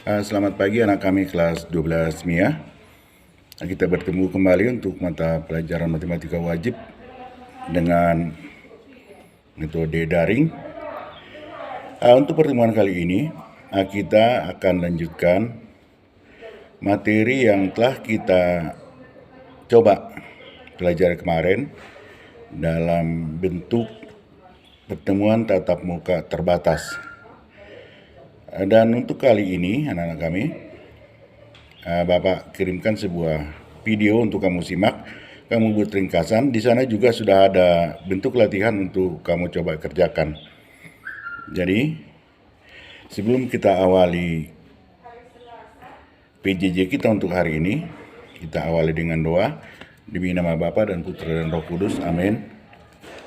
Selamat pagi anak kami kelas 12 MIA. Kita bertemu kembali untuk mata pelajaran matematika wajib dengan metode daring. Untuk pertemuan kali ini, kita akan lanjutkan materi yang telah kita coba pelajari kemarin dalam bentuk pertemuan tatap muka terbatas. Dan untuk kali ini anak-anak kami, Bapak kirimkan sebuah video untuk kamu simak. Kamu buat ringkasan. Di sana juga sudah ada bentuk latihan untuk kamu coba kerjakan. Jadi sebelum kita awali PJJ kita untuk hari ini, kita awali dengan doa. Demi nama Bapa dan Putra dan Roh Kudus, amin.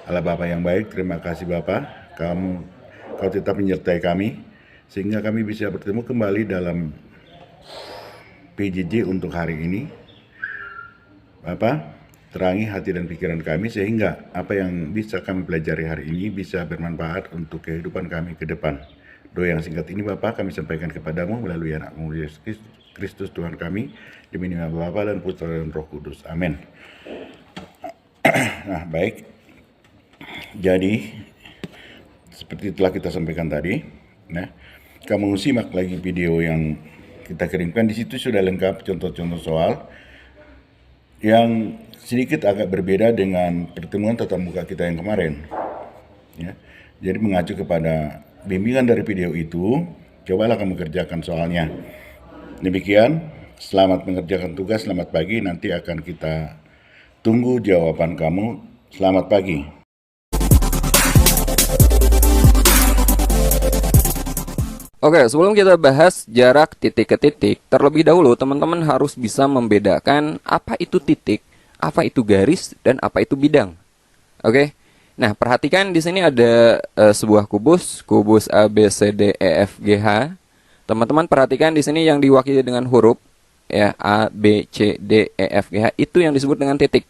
Allah Bapa yang baik, terima kasih Bapa, Kau tetap menyertai kami sehingga kami bisa bertemu kembali dalam PJJ untuk hari ini. Bapa, terangi hati dan pikiran kami sehingga apa yang bisa kami pelajari hari ini bisa bermanfaat untuk kehidupan kami ke depan. Doa yang singkat ini Bapa kami sampaikan kepadamu melalui anak-Mu Yesus Kristus Tuhan kami, demi nama Bapa dan Putra dan Roh Kudus, amin. Nah, baik. Jadi seperti telah kita sampaikan tadi, nah, kamu simak lagi video yang kita kirimkan. Di situ sudah lengkap contoh-contoh soal yang sedikit agak berbeda dengan pertemuan tatap muka kita yang kemarin. Ya. Jadi mengacu kepada bimbingan dari video itu, cobalah kamu kerjakan soalnya. Demikian, selamat mengerjakan tugas, selamat pagi. Nanti akan kita tunggu jawaban kamu. Selamat pagi. Oke, sebelum kita bahas jarak titik ke titik, terlebih dahulu teman-teman harus bisa membedakan apa itu titik, apa itu garis, dan apa itu bidang. Oke, nah perhatikan di sini ada sebuah kubus A, B, C, D, E, F, G, H. Teman-teman perhatikan di sini yang diwakili dengan huruf ya A, B, C, D, E, F, G, H itu yang disebut dengan titik.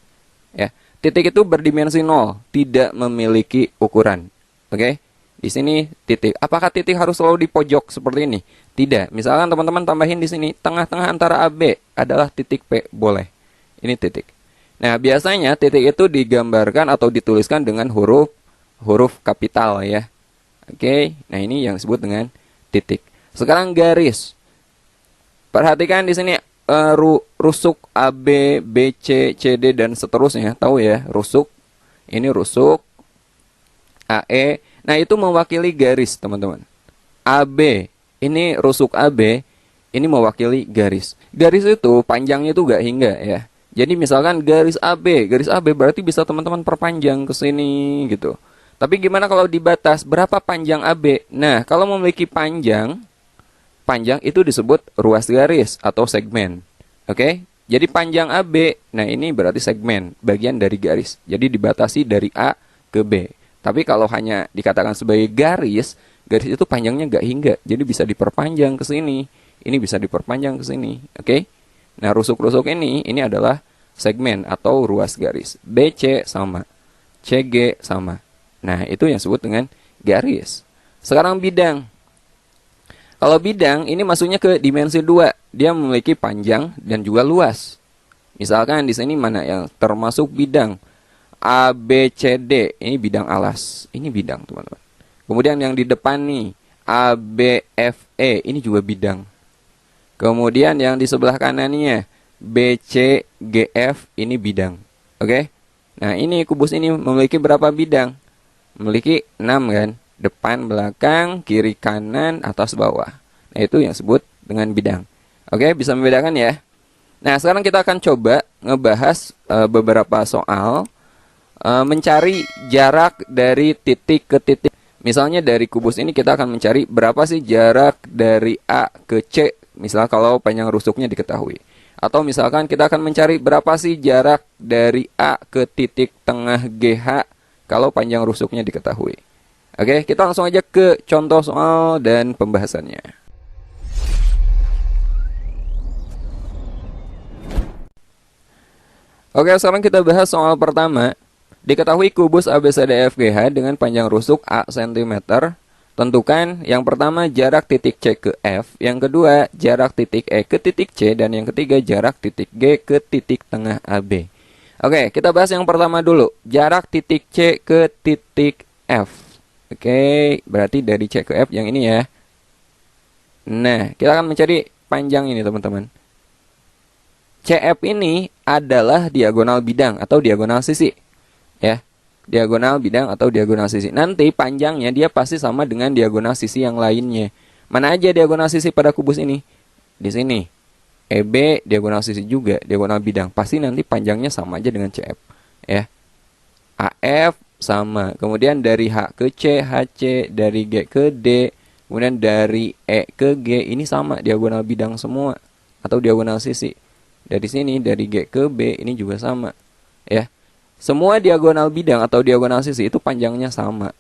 Ya, titik itu berdimensi 0, tidak memiliki ukuran. Oke. Di sini titik. Apakah titik harus selalu di pojok seperti ini? Tidak. Misalkan teman-teman tambahin di sini tengah-tengah antara AB adalah titik P, boleh. Ini titik. Nah, biasanya titik itu digambarkan atau dituliskan dengan huruf kapital ya. Oke. Nah, ini yang disebut dengan titik. Sekarang garis. Perhatikan di sini rusuk AB, BC, CD dan seterusnya. Tahu ya, rusuk. Ini rusuk AE. Nah, itu mewakili garis, teman-teman. AB, ini rusuk AB, ini mewakili garis. Garis itu panjangnya itu nggak hingga ya. Jadi misalkan garis AB berarti bisa teman-teman perpanjang ke sini gitu. Tapi gimana kalau dibatas? Berapa panjang AB? Nah, kalau memiliki panjang itu disebut ruas garis atau segmen. Oke? Jadi panjang AB, nah ini berarti segmen, bagian dari garis. Jadi dibatasi dari A ke B. Tapi kalau hanya dikatakan sebagai garis itu panjangnya nggak hingga. Jadi bisa diperpanjang ke sini. Ini bisa diperpanjang ke sini. Oke? Nah, rusuk-rusuk ini adalah segmen atau ruas garis. BC sama. CG sama. Nah, itu yang disebut dengan garis. Sekarang bidang. Kalau bidang, ini masuknya ke dimensi 2. Dia memiliki panjang dan juga luas. Misalkan di sini mana yang termasuk bidang? A, B, C, D, ini bidang alas. Ini bidang, teman-teman. Kemudian yang di depan nih, A, B, F, E, ini juga bidang. Kemudian yang di sebelah kanannya, B, C, G, F, ini bidang. Oke? Nah, ini kubus ini memiliki berapa bidang? Memiliki 6 kan? Depan, belakang, kiri, kanan, atas, bawah. Nah, itu yang disebut dengan bidang. Oke, bisa membedakan ya? Nah, sekarang kita akan coba ngebahas beberapa soal mencari jarak dari titik ke titik. Misalnya dari kubus ini kita akan mencari berapa sih jarak dari A ke C. Misal kalau panjang rusuknya diketahui. Atau misalkan kita akan mencari berapa sih jarak dari A ke titik tengah GH kalau panjang rusuknya diketahui. Oke, kita langsung aja ke contoh soal dan pembahasannya. Oke, sekarang kita bahas soal pertama. Diketahui kubus ABCDEFGH dengan panjang rusuk A cm Tentukan yang pertama jarak titik C ke F, yang kedua jarak titik E ke titik C, dan yang ketiga jarak titik G ke titik tengah AB. Oke, kita bahas yang pertama dulu, jarak titik C ke titik F. Oke, berarti dari C ke F yang ini ya. Nah, kita akan mencari panjang ini teman-teman. CF ini adalah diagonal bidang atau diagonal sisi. Ya, diagonal bidang atau diagonal sisi. Nanti panjangnya dia pasti sama dengan diagonal sisi yang lainnya. Mana aja diagonal sisi pada kubus ini? Di sini. EB diagonal sisi juga, diagonal bidang. Pasti nanti panjangnya sama aja dengan CF. Ya. AF sama. Kemudian dari H ke C, HC, dari G ke D, kemudian dari E ke G, ini sama diagonal bidang semua atau diagonal sisi. Dari sini, dari G ke B, ini juga sama. Ya. Semua diagonal bidang atau diagonal sisi itu panjangnya sama.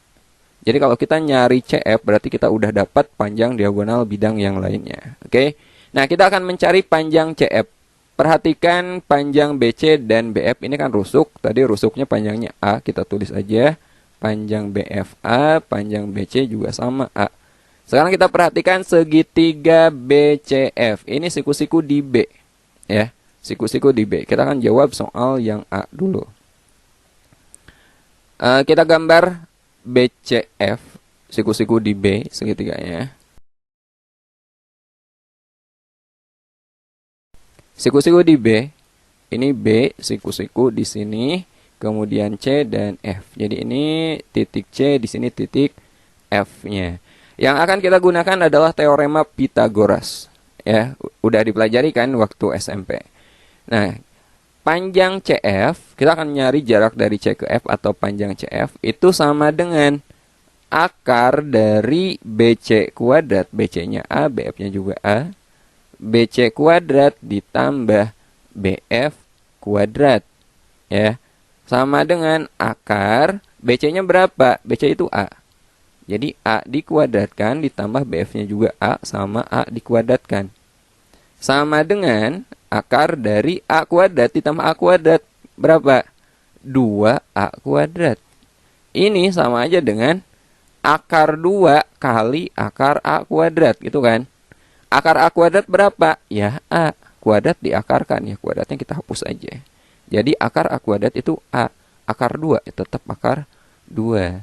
Jadi kalau kita nyari CF, berarti kita udah dapat panjang diagonal bidang yang lainnya. Oke. Nah, kita akan mencari panjang CF. Perhatikan panjang BC dan BF ini kan rusuk. Tadi rusuknya panjangnya A, kita tulis aja. Panjang BFA, panjang BC juga sama A. Sekarang kita perhatikan segitiga BCF. Ini siku-siku di B. Ya. Siku-siku di B. Kita akan jawab soal yang A dulu. Kita gambar BCF, siku-siku di B, segitiganya. Siku-siku di B, ini B, siku-siku di sini, kemudian C dan F. Jadi ini titik C, di sini titik F-nya. Yang akan kita gunakan adalah teorema Pythagoras. Ya, udah dipelajari kan waktu SMP. Nah, panjang CF, kita akan nyari jarak dari C ke F atau panjang CF, itu sama dengan akar dari BC kuadrat. BC-nya A, BF-nya juga A. BC kuadrat ditambah BF kuadrat. Ya, sama dengan akar, BC-nya berapa? BC itu A. Jadi A dikuadratkan ditambah BF-nya juga A sama A dikuadratkan. Sama dengan akar dari A kuadrat ditambah A kuadrat. Berapa? 2A kuadrat. Ini sama aja dengan akar 2 kali akar A kuadrat. Gitu kan? Akar A kuadrat berapa? Ya A. Kuadrat diakarkan. Ya kuadratnya kita hapus aja. Jadi akar A kuadrat itu A. Akar 2 tetap akar 2.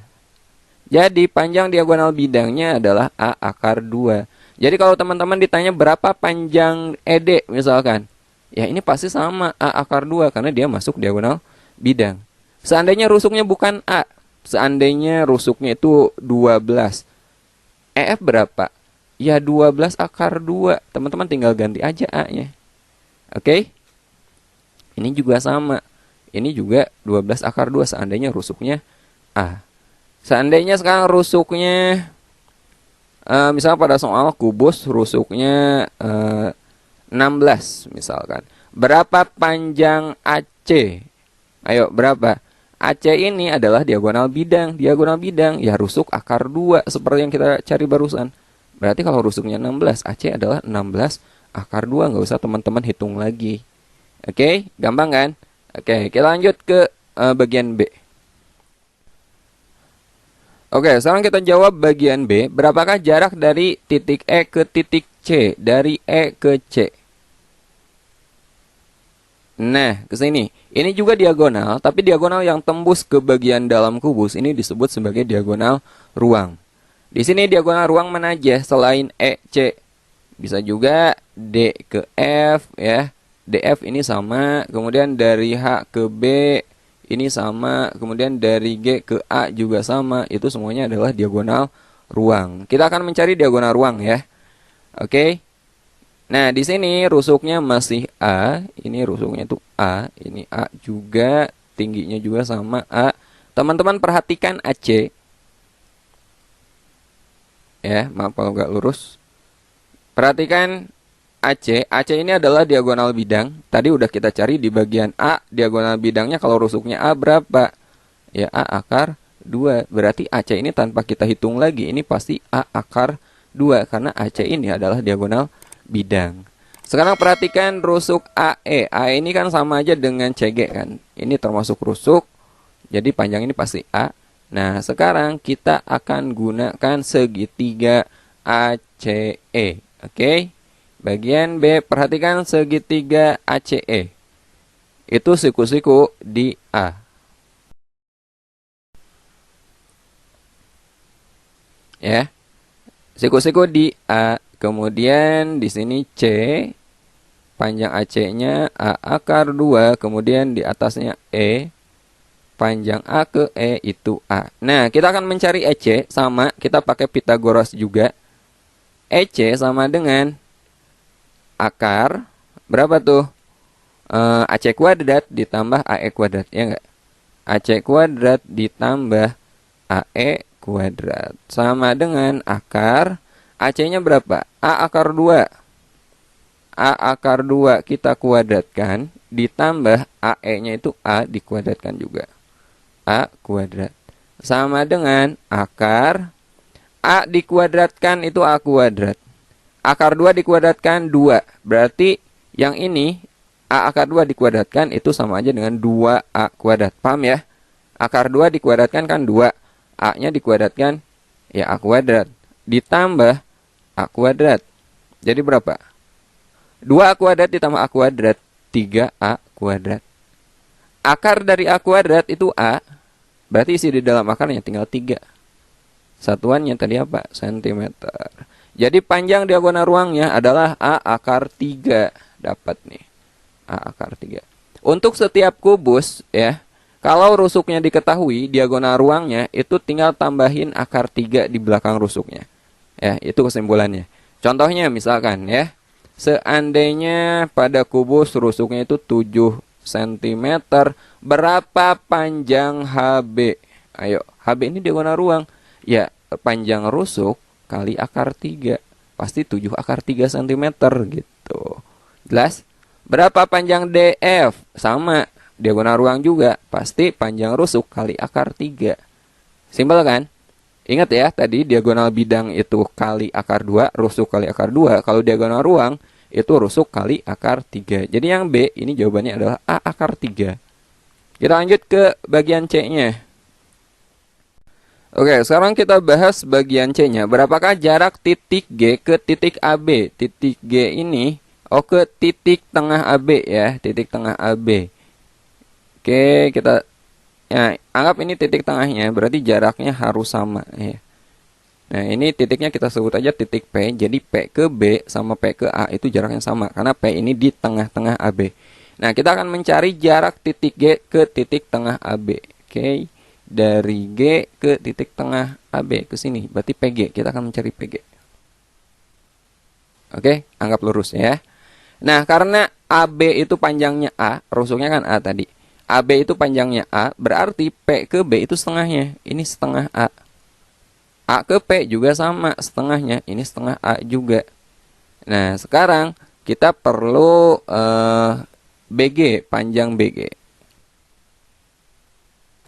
Jadi panjang diagonal bidangnya adalah A akar 2. Jadi kalau teman-teman ditanya berapa panjang ED misalkan, ya ini pasti sama A akar 2 karena dia masuk diagonal bidang. Seandainya rusuknya bukan A, seandainya rusuknya itu 12, EF berapa? Ya 12 akar 2. Teman-teman tinggal ganti aja A-nya. Oke? Ini juga sama. Ini juga 12 akar 2 seandainya rusuknya A. Seandainya sekarang rusuknya misalnya pada soal kubus rusuknya 16 misalkan. Berapa panjang AC? Ayo, berapa? AC ini adalah diagonal bidang. Diagonal bidang ya rusuk akar 2 seperti yang kita cari barusan. Berarti kalau rusuknya 16, AC adalah 16 akar 2. Nggak usah teman-teman hitung lagi. Oke, gampang kan? Oke, kita lanjut ke bagian B. Oke, sekarang kita jawab bagian B. Berapakah jarak dari titik E ke titik C? Dari E ke C. Nah, ke sini. Ini juga diagonal, tapi diagonal yang tembus ke bagian dalam kubus. Ini disebut sebagai diagonal ruang. Di sini diagonal ruang mana aja selain E, C? Bisa juga D ke F, ya. DF ini sama. Kemudian dari H ke B ini sama, kemudian dari G ke A juga sama. Itu semuanya adalah diagonal ruang. Kita akan mencari diagonal ruang ya. Oke. Nah, di sini rusuknya masih A. Ini rusuknya itu A. Ini A juga. Tingginya juga sama A. Teman-teman perhatikan AC. Ya, maaf kalau nggak lurus. Perhatikan AC. AC ini adalah diagonal bidang. Tadi udah kita cari di bagian A. Diagonal bidangnya kalau rusuknya A berapa? Ya, A akar 2. Berarti AC ini tanpa kita hitung lagi. Ini pasti A akar 2. Karena AC ini adalah diagonal bidang. Sekarang perhatikan rusuk AE. AE ini kan sama aja dengan CG kan. Ini termasuk rusuk. Jadi panjang ini pasti A. Nah, sekarang kita akan gunakan segitiga ACE. Oke. Bagian B, perhatikan segitiga ACE. Itu siku-siku di A. Ya. Siku-siku di A. Kemudian di sini C. Panjang AC-nya A akar 2. Kemudian di atasnya E. Panjang A ke E itu A. Nah, kita akan mencari EC, sama kita pakai Pitagoras juga. EC sama dengan akar berapa tuh? AC kuadrat ditambah AE kuadrat, ya enggak? AC kuadrat ditambah AE kuadrat sama dengan akar AC-nya berapa? A akar 2. A akar 2 kita kuadratkan ditambah AE-nya itu A dikuadratkan juga. A kuadrat sama dengan akar A dikuadratkan itu A kuadrat. Akar 2 dikuadratkan 2. Berarti yang ini A akar 2 dikuadratkan itu sama aja dengan 2A kuadrat. Paham ya? Akar 2 dikuadratkan kan 2. A-nya dikuadratkan ya A kuadrat. Ditambah A kuadrat. Jadi berapa? 2A kuadrat ditambah A kuadrat. 3A kuadrat. Akar dari A kuadrat itu A. Berarti isi di dalam akarnya tinggal 3. Satuannya tadi apa? Sentimeter. Jadi panjang diagonal ruangnya adalah A akar 3. Dapat nih. A akar 3. Untuk setiap kubus ya, kalau rusuknya diketahui, diagonal ruangnya itu tinggal tambahin akar 3 di belakang rusuknya. Ya, itu kesimpulannya. Contohnya misalkan ya, seandainya pada kubus rusuknya itu 7 cm, berapa panjang HB? Ayo, HB ini diagonal ruang. Ya, panjang rusuk kali akar 3. Pasti 7 akar 3 cm gitu. Jelas? Berapa panjang DF? Sama, diagonal ruang juga. Pasti panjang rusuk kali akar 3. Simpel kan? Ingat ya, tadi diagonal bidang itu kali akar 2, rusuk kali akar 2. Kalau diagonal ruang, itu rusuk kali akar 3. Jadi yang B, ini jawabannya adalah A akar 3. Kita lanjut ke bagian C-nya. Oke, sekarang kita bahas bagian C-nya. Berapakah jarak titik G ke titik AB? Titik G ini, ke titik tengah AB ya. Titik tengah AB. Oke, kita anggap ini titik tengahnya. Berarti jaraknya harus sama ya. Nah, ini titiknya kita sebut aja titik P. Jadi P ke B sama P ke A itu jaraknya sama. Karena P ini di tengah-tengah AB. Nah, kita akan mencari jarak titik G ke titik tengah AB. Oke. Dari G ke titik tengah AB ke sini. Berarti PG. Kita akan mencari PG. Oke. Anggap lurus ya. Nah, karena AB itu panjangnya A. Rusuknya kan A tadi. AB itu panjangnya A. Berarti P ke B itu setengahnya. Ini setengah A. A ke P juga sama setengahnya. Ini setengah A juga. Nah, sekarang kita perlu BG, panjang BG.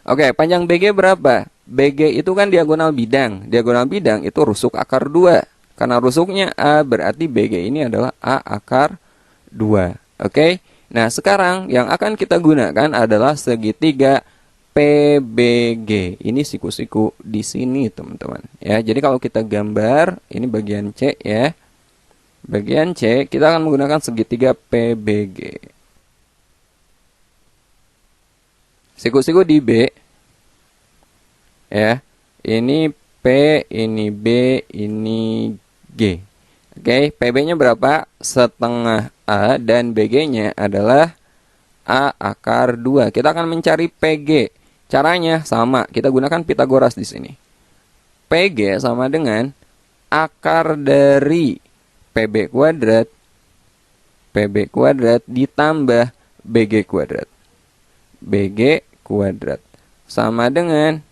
Oke, panjang BG berapa? BG itu kan diagonal bidang. Diagonal bidang itu rusuk akar 2. Karena rusuknya A, berarti BG ini adalah A akar 2. Oke. Nah, sekarang yang akan kita gunakan adalah segitiga PBG. Ini siku-siku di sini, teman-teman. Ya, jadi kalau kita gambar, ini bagian C ya. Bagian C, kita akan menggunakan segitiga PBG. Siku-siku di B. Ya. Ini P, ini B, ini G. Oke, PB-nya berapa? Setengah A dan BG-nya adalah A akar 2. Kita akan mencari PG. Caranya sama, kita gunakan Pitagoras di sini. PG sama dengan akar dari PB kuadrat ditambah BG kuadrat. BG kuadrat sama dengan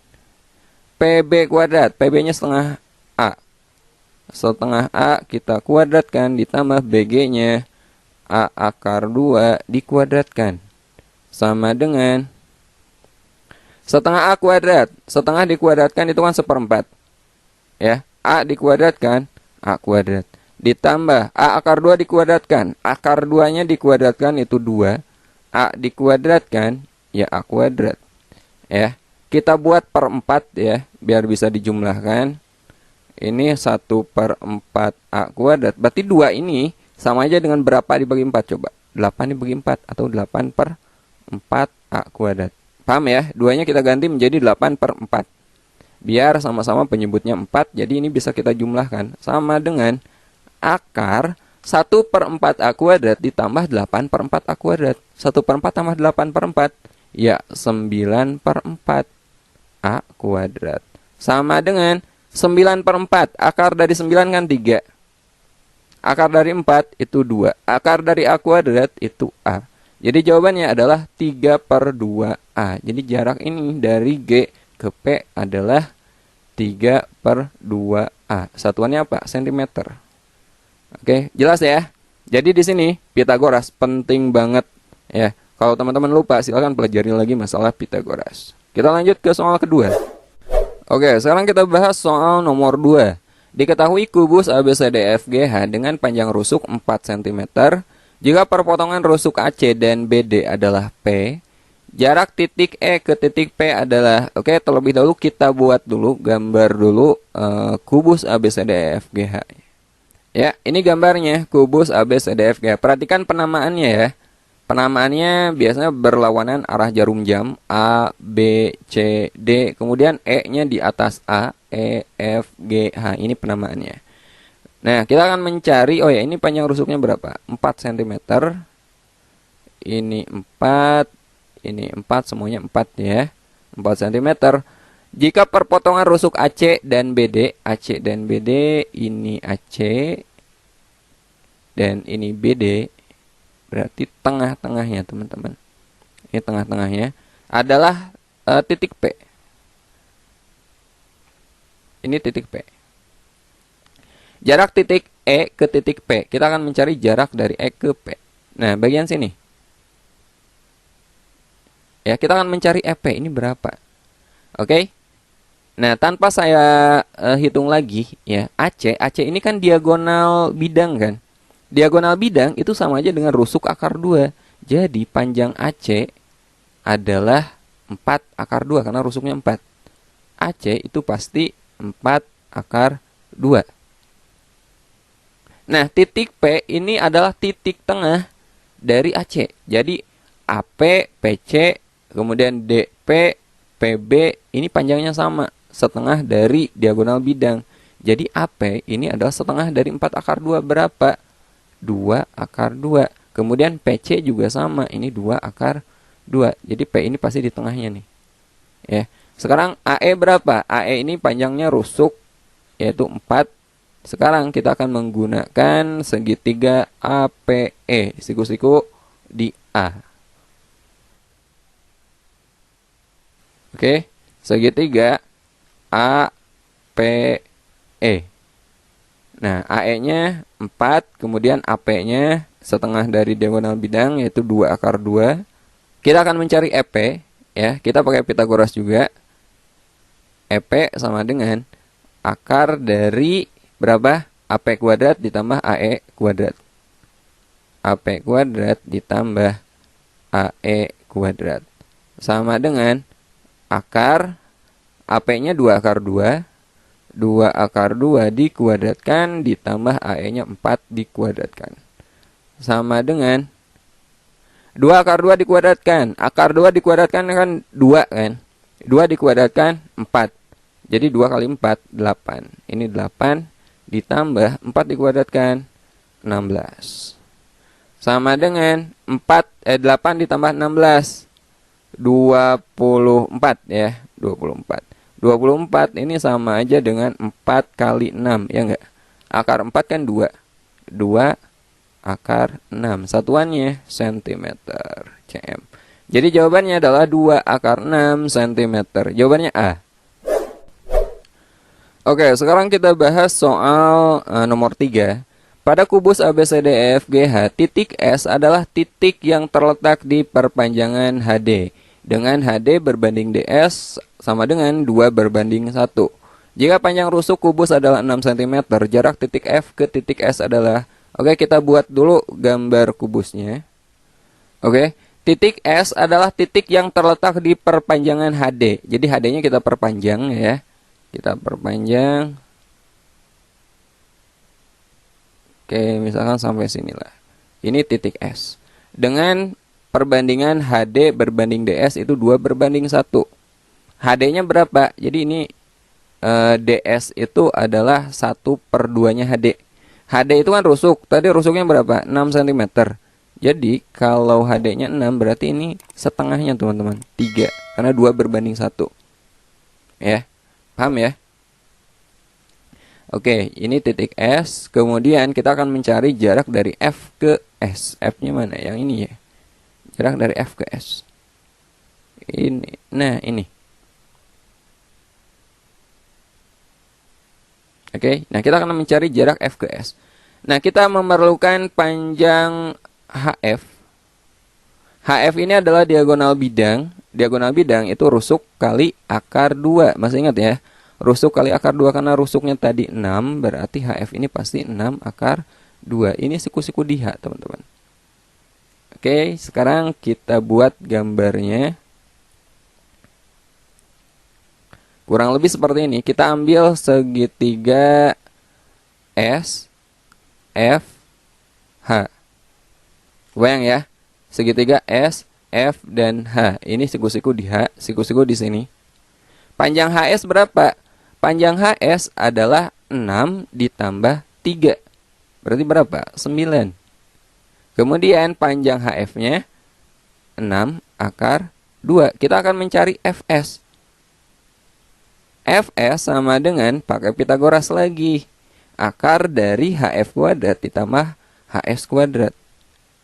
PB kuadrat. PB-nya setengah A. Setengah A kita kuadratkan ditambah BG-nya A akar 2 dikuadratkan. Sama dengan setengah A kuadrat. Setengah dikuadratkan itu kan 1/4. Ya, A dikuadratkan A kuadrat. Ditambah A akar 2 dikuadratkan. Akar 2-nya dikuadratkan itu 2. A dikuadratkan ya A kuadrat. Ya. Kita buat per 4 ya, biar bisa dijumlahkan. Ini 1/4 A kuadrat. Berarti 2 ini sama aja dengan berapa dibagi 4 coba? 8 dibagi 4 atau 8/4 A kuadrat. Paham ya? 2-nya kita ganti menjadi 8/4. Biar sama-sama penyebutnya 4, jadi ini bisa kita jumlahkan. Sama dengan akar 1/4 A kuadrat ditambah 8/4 A kuadrat. 1/4 tambah 8/4, ya 9/4 A kuadrat. Sama dengan 9/4. Akar dari 9 kan 3. Akar dari 4 itu 2. Akar dari A kuadrat itu A. Jadi jawabannya adalah 3/2A. Jadi jarak ini dari G ke P adalah 3/2A. Satuannya apa? Sentimeter. Oke, jelas ya? Jadi di sini Pitagoras penting banget ya. Kalau teman-teman lupa, silahkan pelajari lagi masalah Pitagoras. Kita lanjut ke soal kedua. Oke, sekarang kita bahas soal nomor 2. Diketahui kubus ABCDFGH dengan panjang rusuk 4 cm. Jika perpotongan rusuk AC dan BD adalah P, jarak titik E ke titik P adalah, oke, terlebih dahulu kita buat dulu, gambar dulu kubus ABCDFGH. Ya, ini gambarnya kubus ABCDFGH. Perhatikan penamaannya ya. Penamaannya biasanya berlawanan arah jarum jam, A, B, C, D, kemudian E-nya di atas A, E, F, G, H. Ini penamaannya. Nah, kita akan mencari, oh ya, ini panjang rusuknya berapa? 4 cm. Ini 4, ini 4, semuanya 4 ya. 4 cm. Jika perpotongan rusuk AC dan BD, ini AC, dan ini BD, berarti tengah-tengahnya teman-teman. Ini tengah-tengahnya adalah titik P. Ini titik P. Jarak titik E ke titik P. Kita akan mencari jarak dari E ke P. Nah, bagian sini. Ya, kita akan mencari EP. Ini berapa? Oke. Nah, tanpa saya hitung lagi ya, AC ini kan diagonal bidang kan? Diagonal bidang itu sama aja dengan rusuk akar 2. Jadi panjang AC adalah 4 akar 2 karena rusuknya 4. AC itu pasti 4 akar 2. Nah, titik P ini adalah titik tengah dari AC. Jadi AP, PC, kemudian DP, PB ini panjangnya sama, setengah dari diagonal bidang. Jadi AP ini adalah setengah dari 4 akar 2 berapa? 2 akar 2. Kemudian PC juga sama, ini 2 akar 2. Jadi P ini pasti di tengahnya nih. Ya. Sekarang AE berapa? AE ini panjangnya rusuk yaitu 4. Sekarang kita akan menggunakan segitiga APE. Siku-siku di A. Oke, segitiga APE. Nah, AE-nya 4, kemudian AP-nya setengah dari diagonal bidang yaitu 2 akar 2. Kita akan mencari EP ya. Kita pakai Pitagoras juga. EP sama dengan akar dari berapa? AP kuadrat ditambah AE kuadrat. AP kuadrat ditambah AE kuadrat. Sama dengan akar AP-nya 2 akar 2. 2 akar 2 dikuadratkan ditambah AE-nya 4 dikuadratkan. Sama dengan 2 akar 2 dikuadratkan. Akar 2 dikuadratkan kan 2 kan. 2 dikuadratkan 4. Jadi 2 kali 4, 8. Ini 8 ditambah 4 dikuadratkan 16. Sama dengan 8 ditambah 16. 24 ya. 24. 24 ini sama aja dengan 4 kali 6 ya enggak? Akar 4 kan 2. 2 akar 6. Satuannya cm cm. Jadi jawabannya adalah 2 akar 6 cm. Jawabannya A. Oke, sekarang kita bahas soal nomor 3. Pada kubus ABCDEFGH, titik S adalah titik yang terletak di perpanjangan HD. Dengan HD berbanding DS sama dengan 2 berbanding 1. Jika panjang rusuk kubus adalah 6 cm, jarak titik F ke titik S adalah... Oke, kita buat dulu gambar kubusnya. Oke, Titik S adalah titik yang terletak di perpanjangan HD. Jadi HD-nya kita perpanjang ya. Kita perpanjang. Oke, misalkan sampai sinilah. Ini titik S. Dengan perbandingan HD berbanding DS itu 2:1. HD-nya berapa? Jadi ini DS itu adalah 1/2-nya HD. HD itu kan rusuk. Tadi rusuknya berapa? 6 cm. Jadi kalau HD-nya 6 berarti ini setengahnya teman-teman. 3. Karena 2:1. Ya. Paham ya? Oke, ini titik S. Kemudian kita akan mencari jarak dari F ke S. F-nya mana? Yang ini ya. Jarak dari F ke S. Ini. Nah, ini. Oke, nah kita akan mencari jarak F ke S. Nah, kita memerlukan panjang HF. HF ini adalah diagonal bidang. Diagonal bidang itu rusuk kali akar 2. Masih ingat ya? Rusuk kali akar 2 karena rusuknya tadi 6. Berarti HF ini pasti 6 akar 2. Ini siku-siku di H, teman-teman. Oke, sekarang kita buat gambarnya. Kurang lebih seperti ini. Kita ambil segitiga S, F, H. Bayang ya, segitiga S, F, dan H. Ini siku-siku di H, siku-siku di sini. Panjang HS berapa? Panjang HS adalah 6 ditambah 3. Berarti berapa? 9. Kemudian panjang HF-nya 6 akar 2. Kita akan mencari FS. FS sama dengan pakai Pitagoras lagi. Akar dari HF kuadrat ditambah HS kuadrat.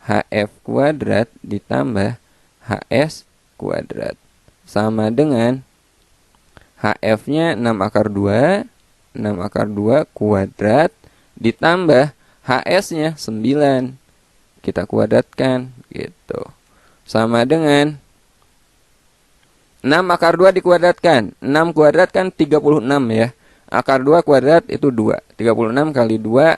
HF kuadrat ditambah HS kuadrat. Sama dengan HF-nya 6 akar 2. 6 akar 2 kuadrat ditambah HS-nya 9. Kita kuadratkan gitu. Sama dengan 6 akar 2 dikuadratkan. 6 kuadrat kan 36 ya. Akar 2 kuadrat itu 2. 36 kali 2,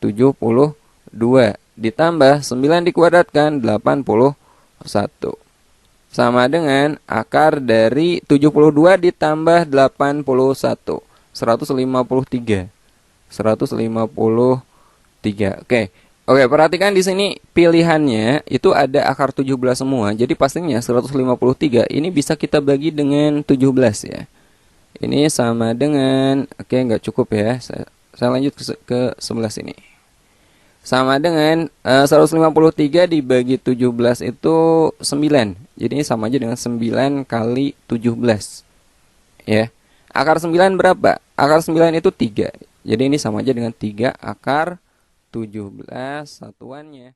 72. Ditambah 9 dikuadratkan 81. Sama dengan akar dari 72 ditambah 81. 153. 153. Oke, perhatikan di sini pilihannya itu ada akar 17 semua. Jadi pastinya 153 ini bisa kita bagi dengan 17 ya. Ini sama dengan, nggak cukup ya. Saya lanjut ke sebelah sini. Sama dengan 153 dibagi 17 itu 9. Jadi ini sama aja dengan 9 kali 17. Ya. Akar 9 berapa? Akar 9 itu 3. Jadi ini sama aja dengan 3 akar 17 satuannya.